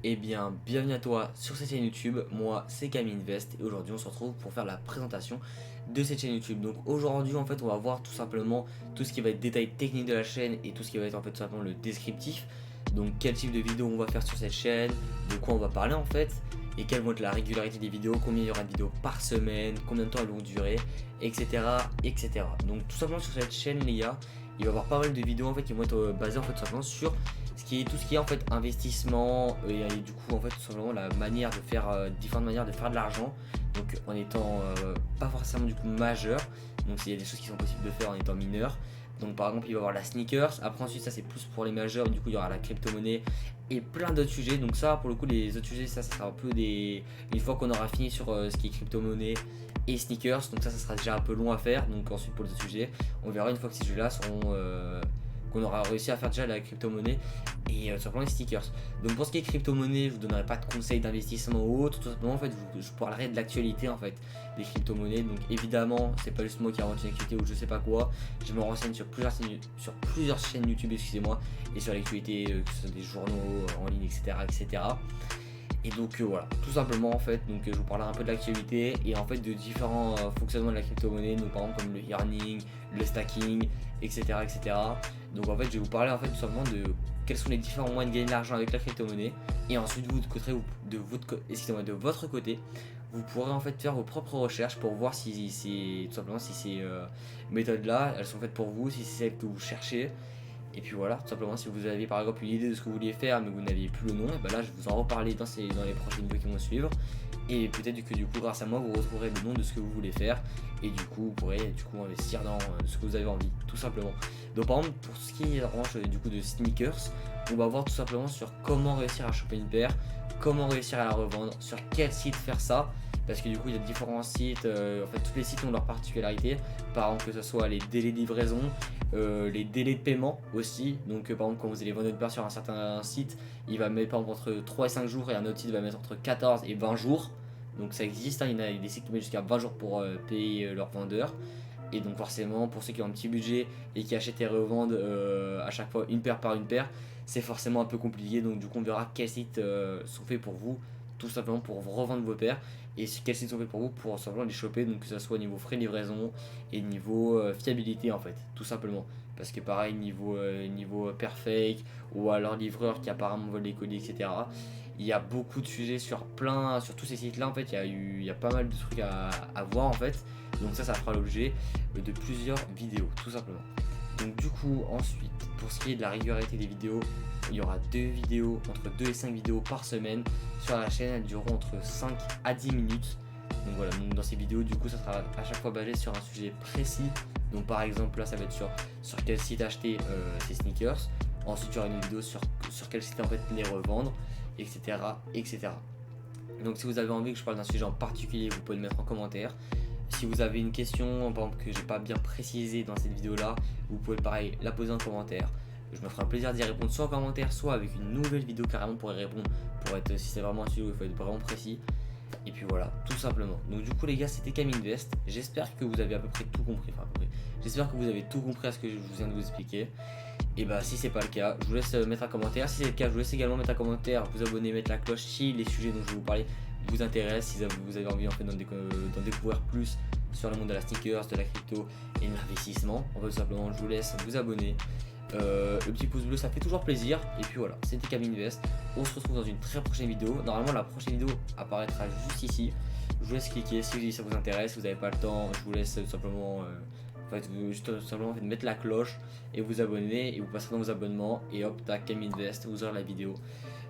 Eh bien, bienvenue à toi sur cette chaîne YouTube. Moi, c'est Camille Invest et aujourd'hui, on se retrouve pour faire la présentation de cette chaîne YouTube. Donc aujourd'hui, en fait, on va voir tout simplement tout ce qui va être détail technique de la chaîne et tout ce qui va être en fait tout simplement le descriptif. Donc quel type de vidéo on va faire sur cette chaîne, de quoi on va parler en fait, et quelle va être la régularité des vidéos, combien il y aura de vidéos par semaine, combien de temps elles vont durer, etc. etc. Donc tout simplement sur cette chaîne, les gars, il va y avoir pas mal de vidéos en fait qui vont être basées en fait tout simplement sur tout ce qui est en fait investissement et du coup en fait tout simplement la manière de faire différentes manières de faire de l'argent, donc en étant pas forcément du coup majeur, donc il y a des choses qui sont possibles de faire en étant mineur. Donc par exemple il va y avoir la sneakers, après ensuite ça c'est plus pour les majeurs, du coup il y aura la crypto-monnaie et plein d'autres sujets. Donc ça pour le coup les autres sujets ça sera un peu des, une fois qu'on aura fini sur ce qui est crypto-monnaie et sneakers, donc ça sera déjà un peu long à faire. Donc ensuite pour les autres sujets on verra une fois que ces jeux là seront qu'on aura réussi à faire déjà la crypto-monnaie et sur le plan des stickers. Donc pour ce qui est crypto-monnaie, je vous donnerai pas de conseils d'investissement ou autre, tout simplement en fait je parlerai de l'actualité en fait des crypto-monnaies. Donc évidemment, c'est pas juste moi qui invente une activité ou je sais pas quoi. Je me renseigne sur plusieurs chaînes YouTube, excusez-moi, et sur l'actualité, que ce soit des journaux en ligne, etc. etc. Et donc voilà, tout simplement en fait, donc je vous parlerai un peu de l'actualité et en fait de différents fonctionnements de la crypto-monnaie, donc par exemple comme le earning, le stacking, etc. etc. Donc en fait je vais vous parler en fait tout simplement de quels sont les différents moyens de gagner de l'argent avec la crypto-monnaie. Et ensuite vous de votre côté, vous pourrez en fait faire vos propres recherches pour voir si c'est tout simplement si ces méthodes là elles sont faites pour vous, si c'est celles que vous cherchez. Et puis voilà, tout simplement, si vous avez par exemple une idée de ce que vous vouliez faire mais que vous n'aviez plus le nom, et ben là je vais vous en reparler dans les prochaines vidéos qui vont suivre. Et peut-être que du coup, grâce à moi, vous retrouverez le nom de ce que vous voulez faire. Et du coup, vous pourrez du coup investir dans ce que vous avez envie, tout simplement. Donc par exemple, pour ce qui est en revanche du coup de sneakers, on va voir tout simplement sur comment réussir à choper une paire, comment réussir à la revendre, sur quel site faire ça. Parce que du coup il y a différents sites, en fait tous les sites ont leurs particularités, par exemple que ce soit les délais de livraison, les délais de paiement aussi. Donc par exemple quand vous allez vendre une paire sur un certain site, il va mettre par exemple entre 3 et 5 jours et un autre site va mettre entre 14 et 20 jours. Donc ça existe, hein, il y a des sites qui mettent jusqu'à 20 jours pour payer leurs vendeurs. Et donc forcément pour ceux qui ont un petit budget et qui achètent et revendent à chaque fois une paire par une paire, c'est forcément un peu compliqué. Donc du coup on verra quels sites sont faits pour vous, tout simplement pour vous revendre vos paires, et quels sites sont faits pour vous pour simplement les choper, donc que ce soit niveau frais de livraison et niveau fiabilité en fait, tout simplement. Parce que pareil niveau pair fake ou alors livreur qui apparemment vole les colis, etc. Il y a beaucoup de sujets sur tous ces sites là en fait, il y a pas mal de trucs à voir en fait. Donc ça fera l'objet de plusieurs vidéos tout simplement. Donc du coup ensuite pour ce qui est de la régularité des vidéos, il y aura 2 vidéos, entre 2 et 5 vidéos par semaine sur la chaîne. Elles dureront entre 5 à 10 minutes. Donc voilà, donc dans ces vidéos du coup ça sera à chaque fois basé sur un sujet précis. Donc par exemple là ça va être sur quel site acheter ces sneakers. Ensuite il y aura une vidéo sur quel site en fait les revendre, etc. etc. Donc si vous avez envie que je parle d'un sujet en particulier, vous pouvez le mettre en commentaire. Si vous avez une question par exemple que j'ai pas bien précisé dans cette vidéo là, vous pouvez pareil la poser en commentaire. Je me ferai un plaisir d'y répondre soit en commentaire, soit avec une nouvelle vidéo carrément pour y répondre, pour être, si c'est vraiment un sujet où il faut être vraiment précis. Et puis voilà, tout simplement. Donc du coup les gars, c'était Camille Invest. J'espère que vous avez à peu près tout compris. Enfin à peu près. J'espère que vous avez tout compris à ce que je vous viens de vous expliquer. Et bah si c'est pas le cas, je vous laisse mettre un commentaire. Si c'est le cas, je vous laisse également mettre un commentaire, vous abonner, mettre la cloche si les sujets dont je vais vous parler vous intéressent, si vous avez envie en fait d'en découvrir plus sur le monde de la sneakers, de la crypto et de l'investissement. En fait tout simplement je vous laisse vous abonner. Le petit pouce bleu ça fait toujours plaisir. Et puis voilà, c'était Camille Invest. On se retrouve dans une très prochaine vidéo. Normalement la prochaine vidéo apparaîtra juste ici. Je vous laisse cliquer si ça vous intéresse. Si vous n'avez pas le temps, je vous laisse tout simplement juste tout simplement mettre la cloche et vous abonner, et vous passerez dans vos abonnements et hop tac Camille Invest, vous aurez la vidéo.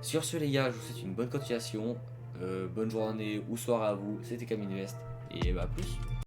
Sur ce les gars, je vous souhaite une bonne continuation, bonne journée ou soirée à vous. C'était Camille Invest et bah plus.